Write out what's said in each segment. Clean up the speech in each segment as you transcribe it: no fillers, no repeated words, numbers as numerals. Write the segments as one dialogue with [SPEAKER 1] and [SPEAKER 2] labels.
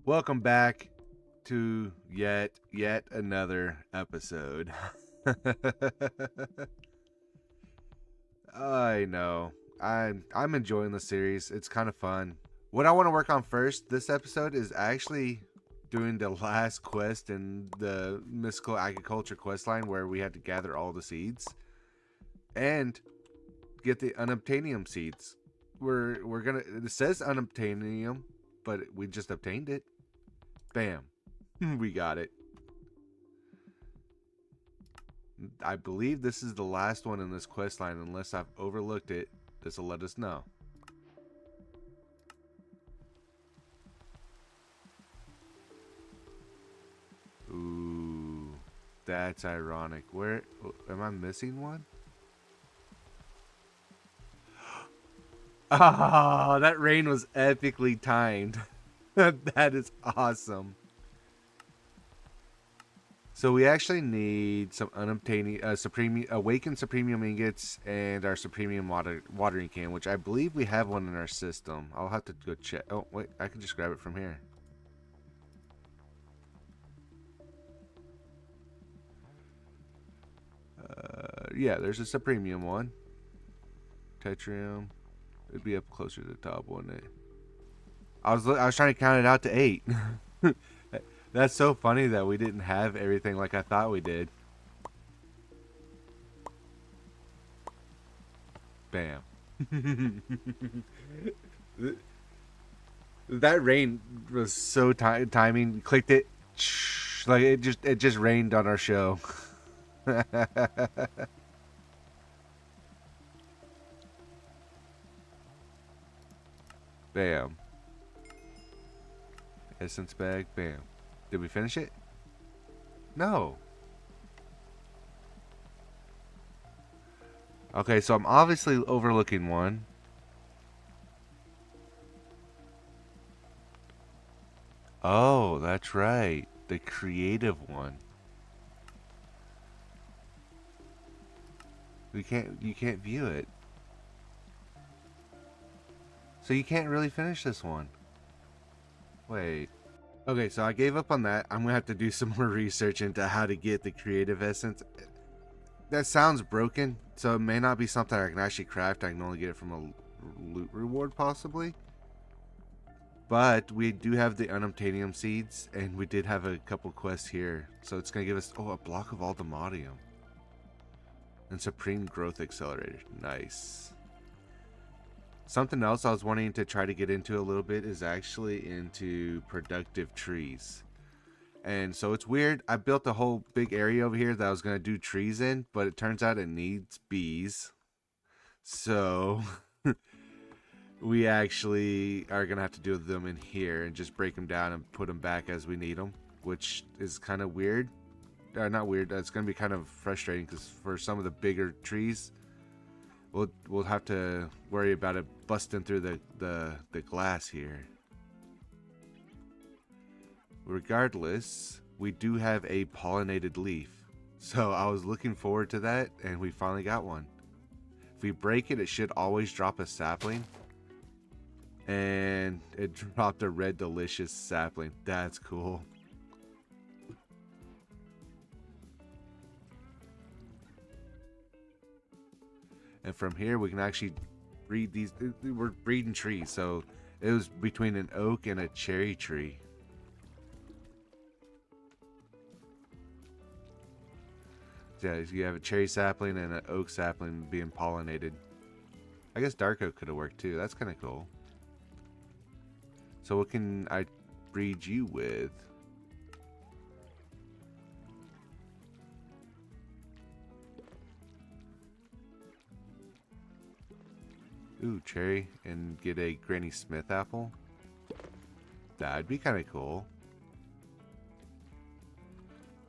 [SPEAKER 1] Welcome back to yet another episode. I know. I'm enjoying the series. It's kind of fun. What I want to work on first this episode is actually doing the last quest in the mystical agriculture quest line where we had to gather all the seeds and get the unobtainium seeds. We're gonna. It says unobtainium, but we just obtained it. Bam. We got it. I believe this is the last one in this quest line. Unless I've overlooked it, this will let us know. Ooh, that's ironic. Where am I missing one? Oh, that rain was epically timed. That is awesome. So we actually need some unobtainium, supreme awakened supremium ingots and our supremium watering can, which I believe we have one in our system. I'll have to go check. Oh wait, I can just grab it from here. Yeah, there's a supremium one. Tetrium. It'd be up closer to the top, wouldn't it? I was trying to count it out to 8. That's so funny that we didn't have everything like I thought we did. Bam. That rain was so timing. Clicked it, like it just rained on our show. Bam. Essence bag. Bam. Did we finish it? No. Okay, so I'm obviously overlooking one. Oh, that's right. The creative one. You can't view it. So you can't really finish this one. Wait. Okay, so I gave up on that. I'm gonna have to do some more research into how to get the creative essence. That sounds broken, so it may not be something I can actually craft. I can only get it from a loot reward, possibly. But we do have the unobtainium seeds, and we did have a couple quests here. So it's gonna give us a block of aldemodium and supreme growth accelerator. Nice. Something else I was wanting to try to get into a little bit is actually into productive trees. And so it's weird. I built a whole big area over here that I was going to do trees in, but it turns out it needs bees. So we actually are going to have to do them in here and just break them down and put them back as we need them, which is kind of weird. Not weird. It's going to be kind of frustrating because for some of the bigger trees, we'll have to worry about it busting through the glass here. Regardless, we do have a pollinated leaf. So I was looking forward to that, and we finally got one. If we break it, it should always drop a sapling. And it dropped a red delicious sapling. That's cool. And from here, we can actually breed these. We're breeding trees, so it was between an oak and a cherry tree. Yeah, you have a cherry sapling and an oak sapling being pollinated. I guess dark oak could have worked too. That's kind of cool. So what can I breed you with? Ooh, cherry, and get a Granny Smith apple. That'd be kind of cool.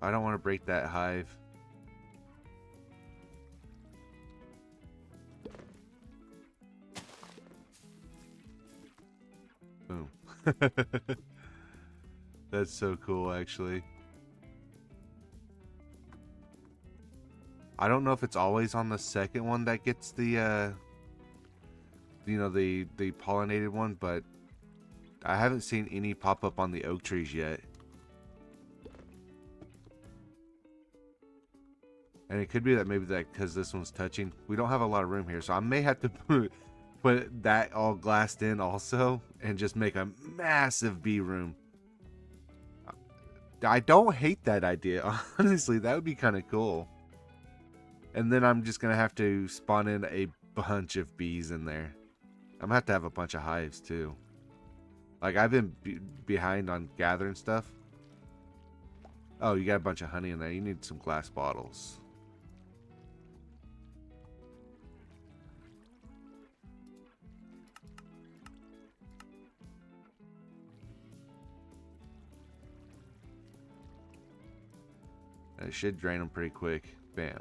[SPEAKER 1] I don't want to break that hive. Boom. That's so cool, actually. I don't know if it's always on the second one that gets the the pollinated one, but I haven't seen any pop up on the oak trees yet. And it could be that maybe that because this one's touching. We don't have a lot of room here, so I may have to put that all glassed in also and just make a massive bee room. I don't hate that idea. Honestly, that would be kind of cool. And then I'm just going to have to spawn in a bunch of bees in there. I'm going to have a bunch of hives too. Like, I've been behind on gathering stuff. Oh, you got a bunch of honey in there. You need some glass bottles. It should drain them pretty quick. Bam.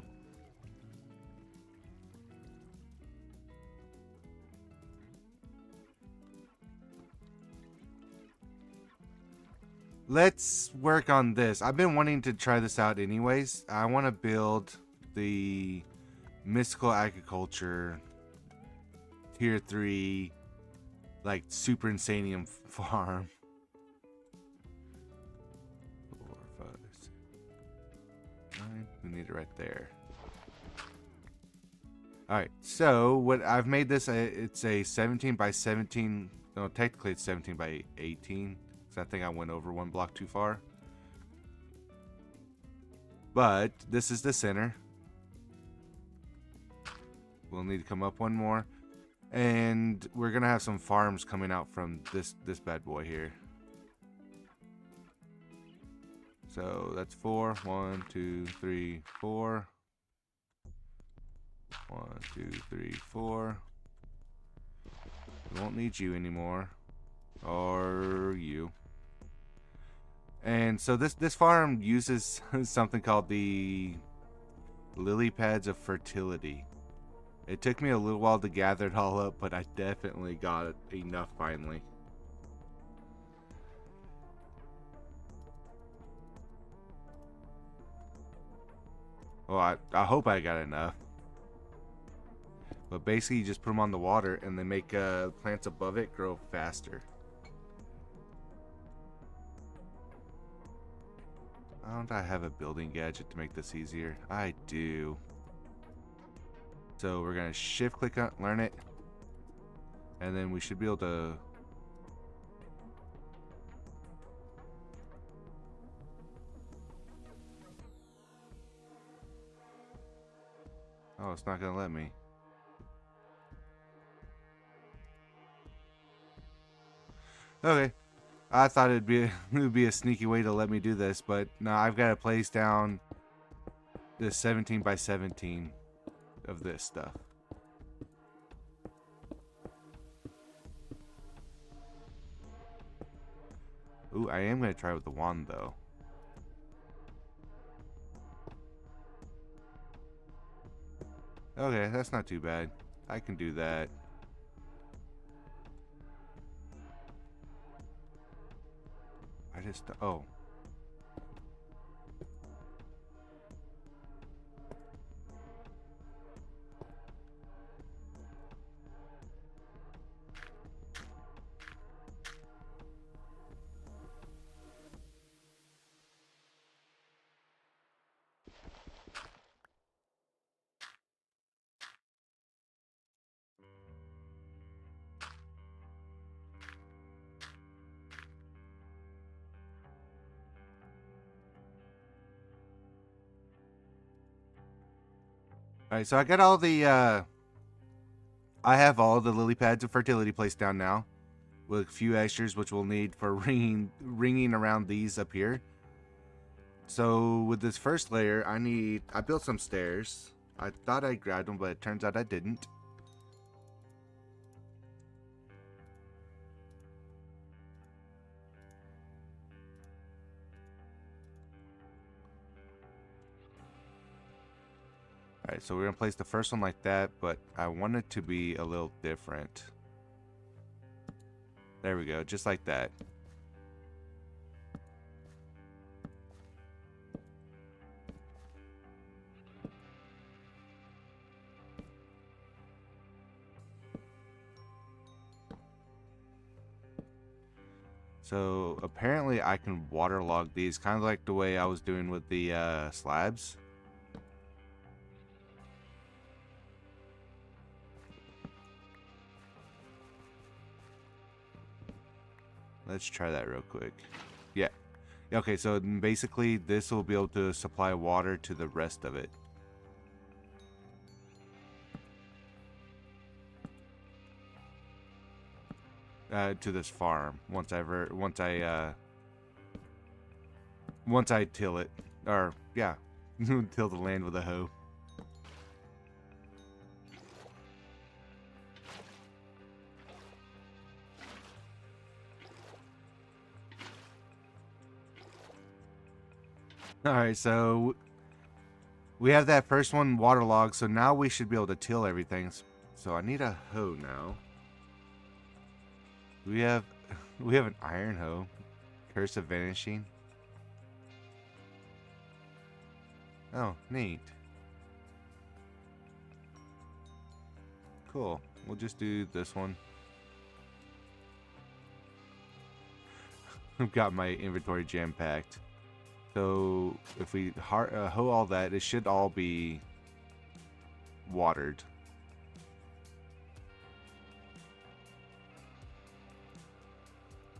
[SPEAKER 1] Let's work on this. I've been wanting to try this out anyways. I want to build the mystical agriculture tier 3 like super insanium farm. 4, 5, 6, 9. We need it right there. Alright, so what I've made this, it's a 17 by 17. No, technically it's 17 by 18. I think I went over one block too far. But this is the center. We'll need to come up one more. And we're going to have some farms coming out from this bad boy here. So that's 4. 1, 2, 3, 4. 1, 2, 3, 4. We won't need you anymore. Or you. And so this farm uses something called the lily pads of fertility. It took me a little while to gather it all up, but I definitely got enough finally. Well, I hope I got enough. But basically you just put them on the water and they make plants above it grow faster. Don't I have a building gadget to make this easier? I do. So we're going to shift click on learn it. And then we should be able to oh, it's not going to let me. Okay. I thought it would be a sneaky way to let me do this, but no, I've got to place down this 17 by 17 of this stuff. Ooh, I am going to try with the wand though. Okay, that's not too bad. I can do that. Oh. Alright, so I got all the, I have all the lily pads of fertility placed down now. With a few extras, which we'll need for ringing around these up here. So, with this first layer, I built some stairs. I thought I grabbed them, but it turns out I didn't. Alright, so we're going to place the first one like that, but I want it to be a little different. There we go, just like that. So apparently I can waterlog these, kind of like the way I was doing with the slabs. Let's try that real quick. Yeah. Okay, so basically this will be able to supply water to the rest of it. To this farm once I till it, or yeah, till the land with a hoe. All right, so we have that first one waterlogged, so now we should be able to till everything. So I need a hoe now. We have an iron hoe. Curse of vanishing. Oh, neat. Cool. We'll just do this one. I've got my inventory jam packed. So if we hoe all that, it should all be watered.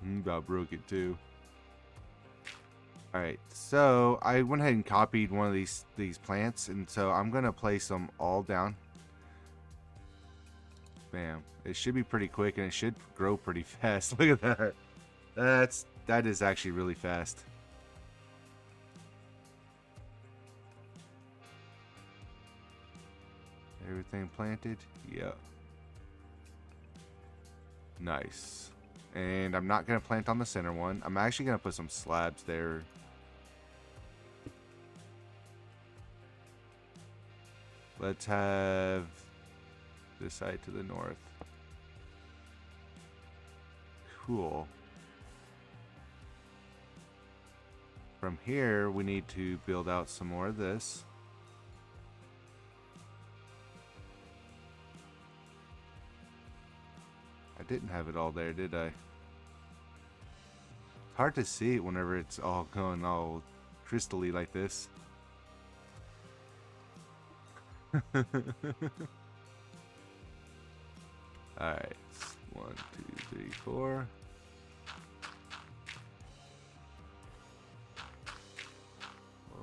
[SPEAKER 1] About broke it too. Alright, so I went ahead and copied one of these plants, and so I'm gonna place them all down. Bam. It should be pretty quick, and it should grow pretty fast. Look at that. That is actually really fast. Everything planted? Yep. Nice. And I'm not going to plant on the center one. I'm actually going to put some slabs there. Let's have this side to the north. Cool. From here, we need to build out some more of this. I didn't have it all there, did I? Hard to see it whenever it's all going all crystally like this. Alright. 1, 2, 3, 4. 4.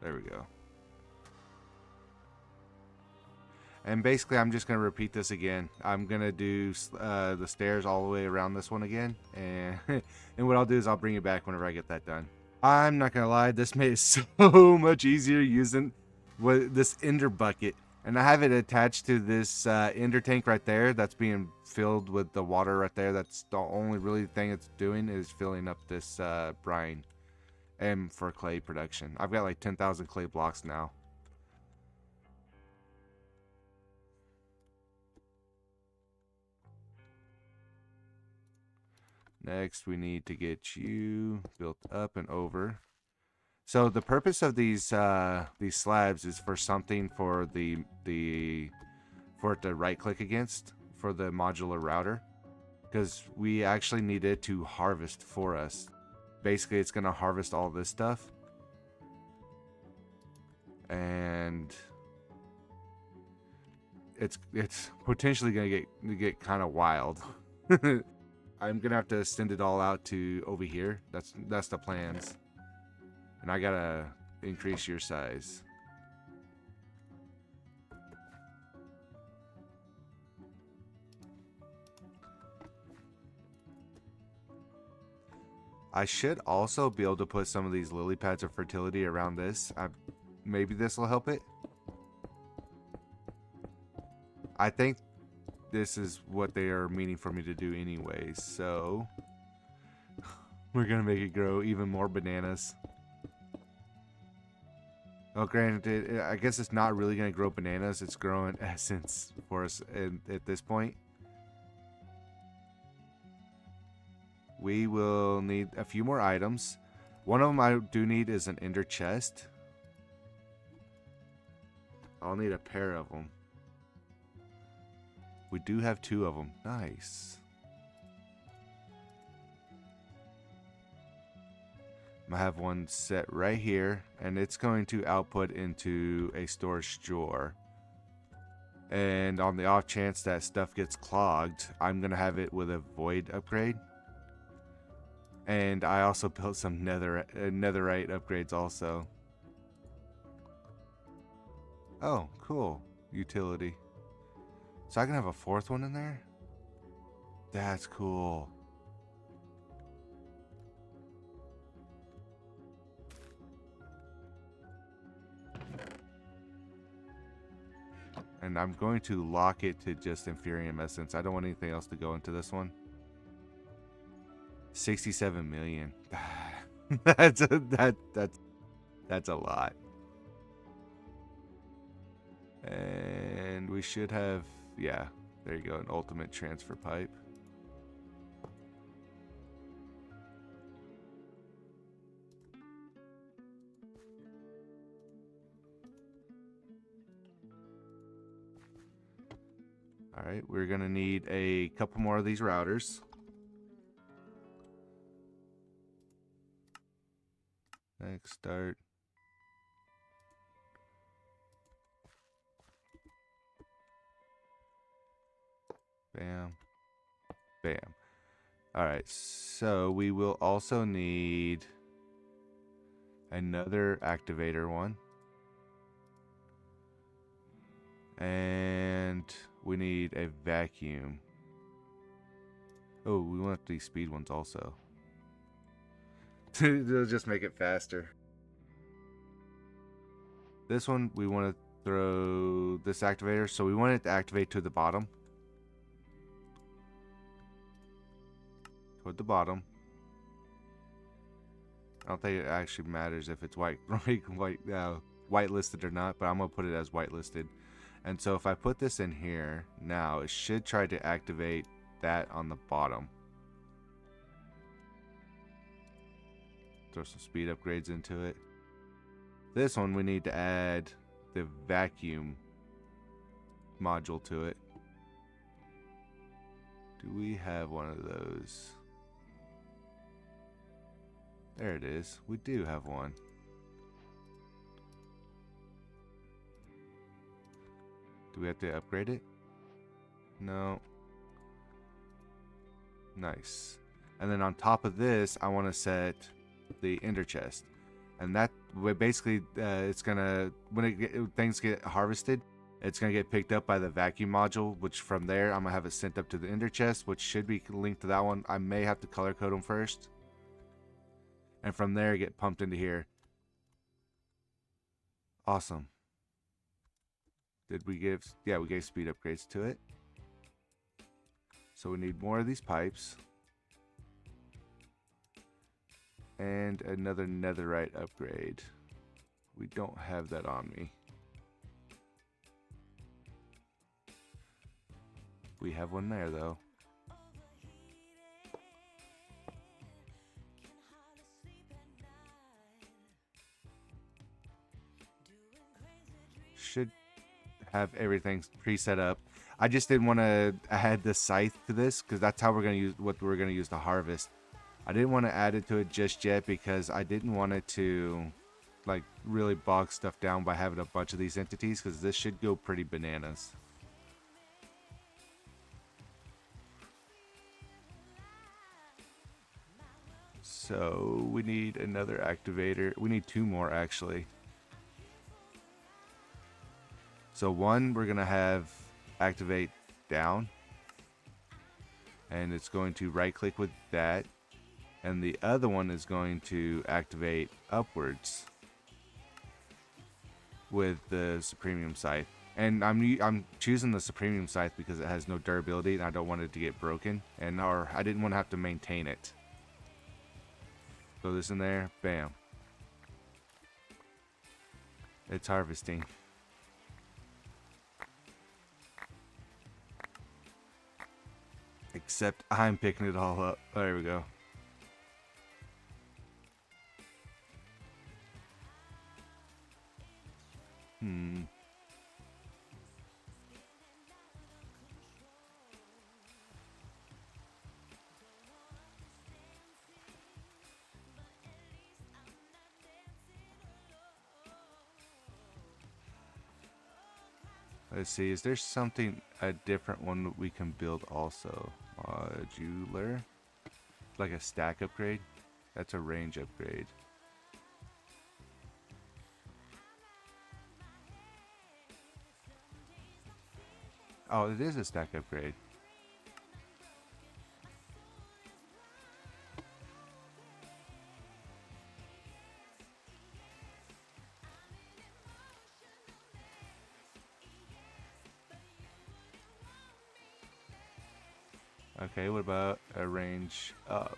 [SPEAKER 1] There we go. And basically, I'm just going to repeat this again. I'm going to do the stairs all the way around this one again. And, and what I'll do is I'll bring you back whenever I get that done. I'm not going to lie. This made it so much easier using this ender bucket. And I have it attached to this ender tank right there that's being filled with the water right there. That's the only really thing it's doing is filling up this brine. And for clay production. I've got like 10,000 clay blocks now. Next, we need to get you built up and over. So the purpose of these slabs is for something for for it to right click against for the modular router, because we actually need it to harvest for us. Basically, it's going to harvest all this stuff. And it's potentially going to get kind of wild. I'm going to have to send it all out to over here. That's the plans. And I got to increase your size. I should also be able to put some of these lily pads of fertility around this. Maybe this will help it. I think this is what they are meaning for me to do anyways. So we're going to make it grow even more bananas. Well, granted, I guess it's not really going to grow bananas. It's growing essence for us at this point. We will need a few more items. One of them I do need is an ender chest. I'll need a pair of them. We do have 2 of them. Nice. I have one set right here, and it's going to output into a storage drawer. And on the off chance that stuff gets clogged, I'm going to have it with a void upgrade. And I also built some netherite upgrades also. Oh, cool. Utility. So I can have a 4th one in there? That's cool. And I'm going to lock it to just Inferium Essence. I don't want anything else to go into this one. 67 million. that's a lot. And we should have, yeah, there you go, an ultimate transfer pipe. All right, we're gonna need a couple more of these routers. Next start. Bam. Bam. All right, so we will also need another activator one. And we need a vacuum. Oh, we want these speed ones also. They'll just make it faster. This one, we want to throw this activator. So we want it to activate to the bottom. Toward the bottom. I don't think it actually matters if it's whitelisted or not, but I'm going to put it as whitelisted. And so if I put this in here, now it should try to activate that on the bottom. Throw some speed upgrades into it. This one we need to add the vacuum module to it. Do we have one of those? There it is. We do have one. Do we have to upgrade it? No. Nice. And then on top of this, I want to set the ender chest. And that basically, it's gonna, when things get harvested, it's gonna get picked up by the vacuum module, which from there I'm gonna have it sent up to the ender chest, which should be linked to that one. I may have to color code them first, and from there get pumped into here. Awesome. Did we give? Yeah, we gave speed upgrades to it. So we need more of these pipes. And another netherite upgrade. We don't have that on me. We have one there though. Should have everything pre-set up. I just didn't want to add the scythe to this because that's how we're going to use what we're going to use to harvest. I didn't want to add it to it just yet because I didn't want it to like really bog stuff down by having a bunch of these entities, because this should go pretty bananas. So we need another activator. We need 2 more actually. So one we're gonna have activate down, and it's going to right click with that, and the other one is going to activate upwards with the Supremium Scythe. And I'm choosing the Supremium Scythe because it has no durability and I don't want it to get broken, and I didn't want to have to maintain it. Throw this in there, bam. It's harvesting. Except I'm picking it all up. There we go. Hmm. Let's see. Is there something, a different one that we can build also? Modular? Like a stack upgrade? That's a range upgrade. Oh, it is a stack upgrade. Okay, what about a range up?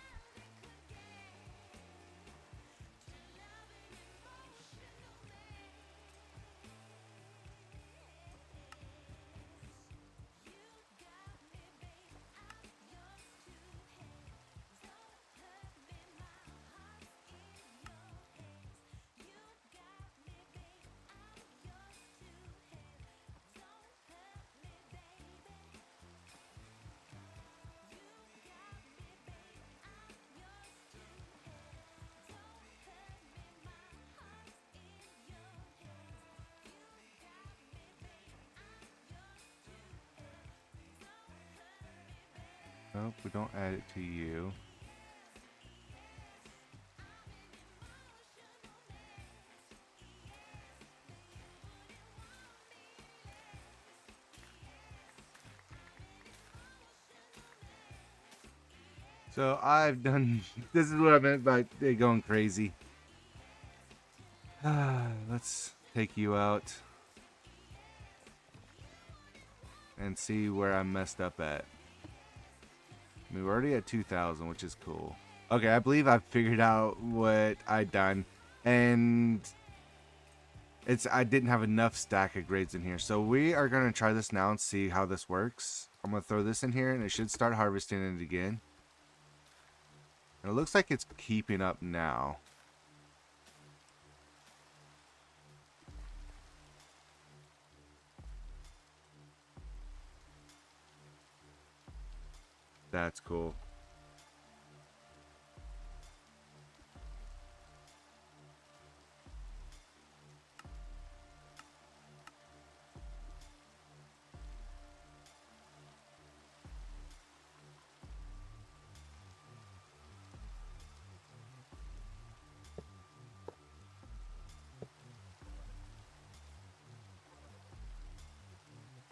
[SPEAKER 1] Nope, we don't add it to you. So I've done, this is what I meant by it going crazy. Let's take you out and see where I messed up at. I mean, we're already at 2,000, which is cool. Okay, I believe I've figured out what I'd done, and I didn't have enough stack of grades in here. So we are going to try this now and see how this works. I'm going to throw this in here, and it should start harvesting it again. And it looks like it's keeping up now. That's cool.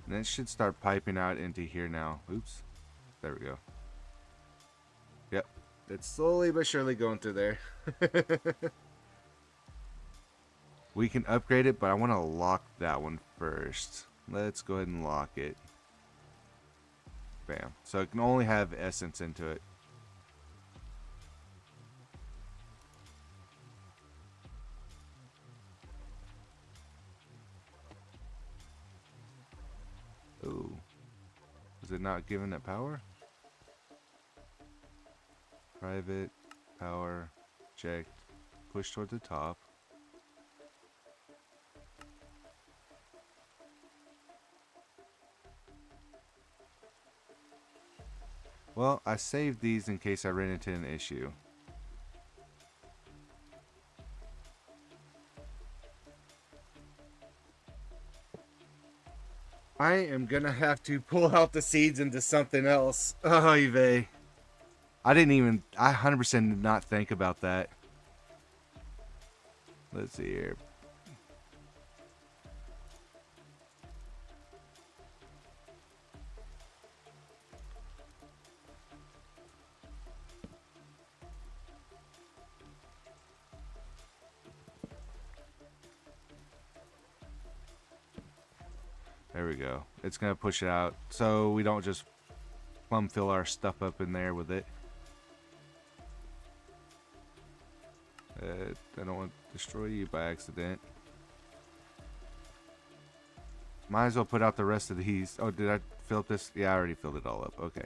[SPEAKER 1] And it should start piping out into here now. Oops. There we go. Yep. It's slowly but surely going through there. We can upgrade it, but I want to lock that one first. Let's go ahead and lock it. Bam. So it can only have essence into it. Ooh. Is it not giving it power? Private, power, checked, push toward the top. Well, I saved these in case I ran into an issue. I am gonna have to pull out the seeds into something else. Oh, Yve. I 100% did not think about that. Let's see here. There we go. It's going to push it out so we don't just plumb fill our stuff up in there with it. I don't want to destroy you by accident. Might as well put out the rest of these. Oh, did I fill up this? Yeah, I already filled it all up. Okay.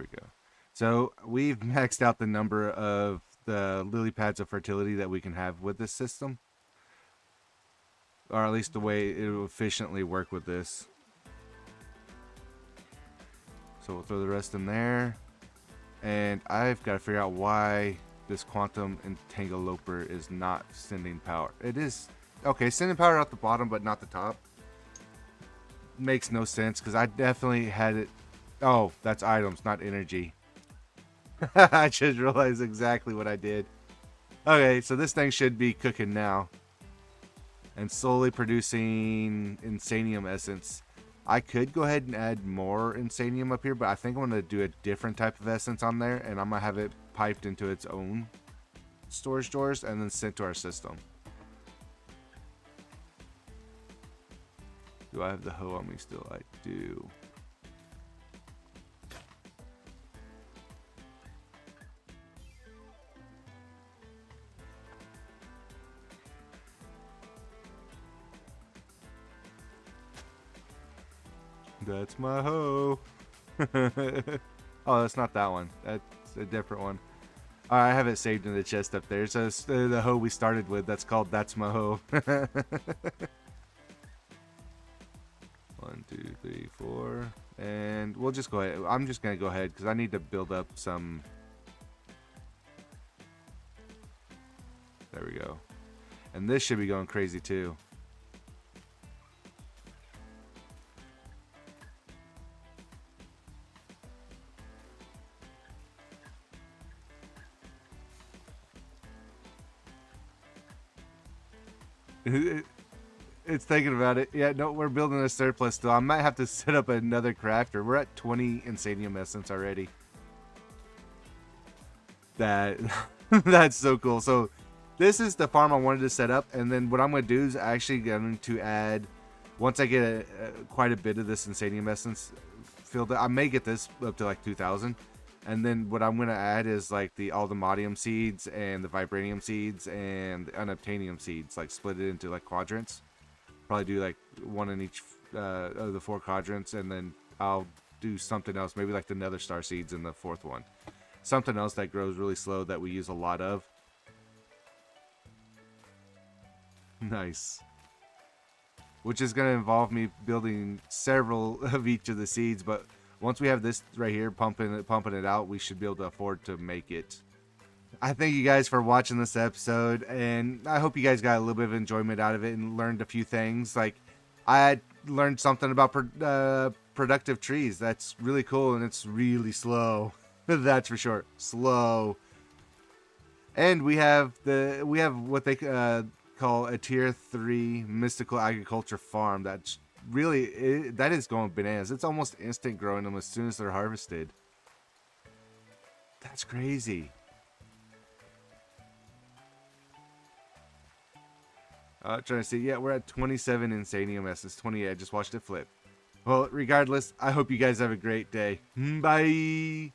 [SPEAKER 1] we go. So we've maxed out the number of the lily pads of fertility that we can have with this system. Or at least the way it will efficiently work with this. So we'll throw the rest in there. And I've got to figure out why this quantum entangloper is not sending power. It is, okay, sending power out the bottom, but not the top. Makes no sense, because I definitely had it. Oh, that's items, not energy. I just realized exactly what I did. Okay, so this thing should be cooking now. And slowly producing Insanium essence. I could go ahead and add more Insanium up here, but I think I'm going to do a different type of essence on there, and I'm going to have it piped into its own storage doors and then sent to our system. Do I have the hoe on me still? I do. That's my hoe. Oh, that's not that one. That's a different one. I have it saved in the chest up there. So it's the hoe we started with. That's called That's My Hoe. 1, 2, 3, 4. And we'll just go ahead. I'm just going to go ahead because I need to build up some. There we go. And this should be going crazy too. It's thinking about it. Yeah, no, we're building a surplus still. I might have to set up another crafter. We're at 20 Insanium essence already. That's so cool. So this is the farm I wanted to set up, and then what I'm going to do is actually going to add, once I get quite a bit of this Insanium essence filled up, I may get this up to like 2,000. And then what I'm going to add is like all the modium seeds and the vibranium seeds and the unobtainium seeds, like split it into like quadrants. Probably do like one in each of the 4 quadrants, and then I'll do something else, maybe like the nether star seeds in the 4th one. Something else that grows really slow that we use a lot of. Nice. Which is going to involve me building several of each of the seeds, but once we have this right here pumping it out, we should be able to afford to make it. I thank you guys for watching this episode, and I hope you guys got a little bit of enjoyment out of it and learned a few things. Like, I learned something about productive trees. That's really cool, and it's really slow. That's for sure. Slow. And we have what they call a tier 3 mystical agriculture farm. That's really, that is going bananas. It's almost instant growing them as soon as they're harvested. That's crazy. Trying to see. Yeah, we're at 27 Insanium essence. 28. I just watched it flip. Well, regardless, I hope you guys have a great day. Bye.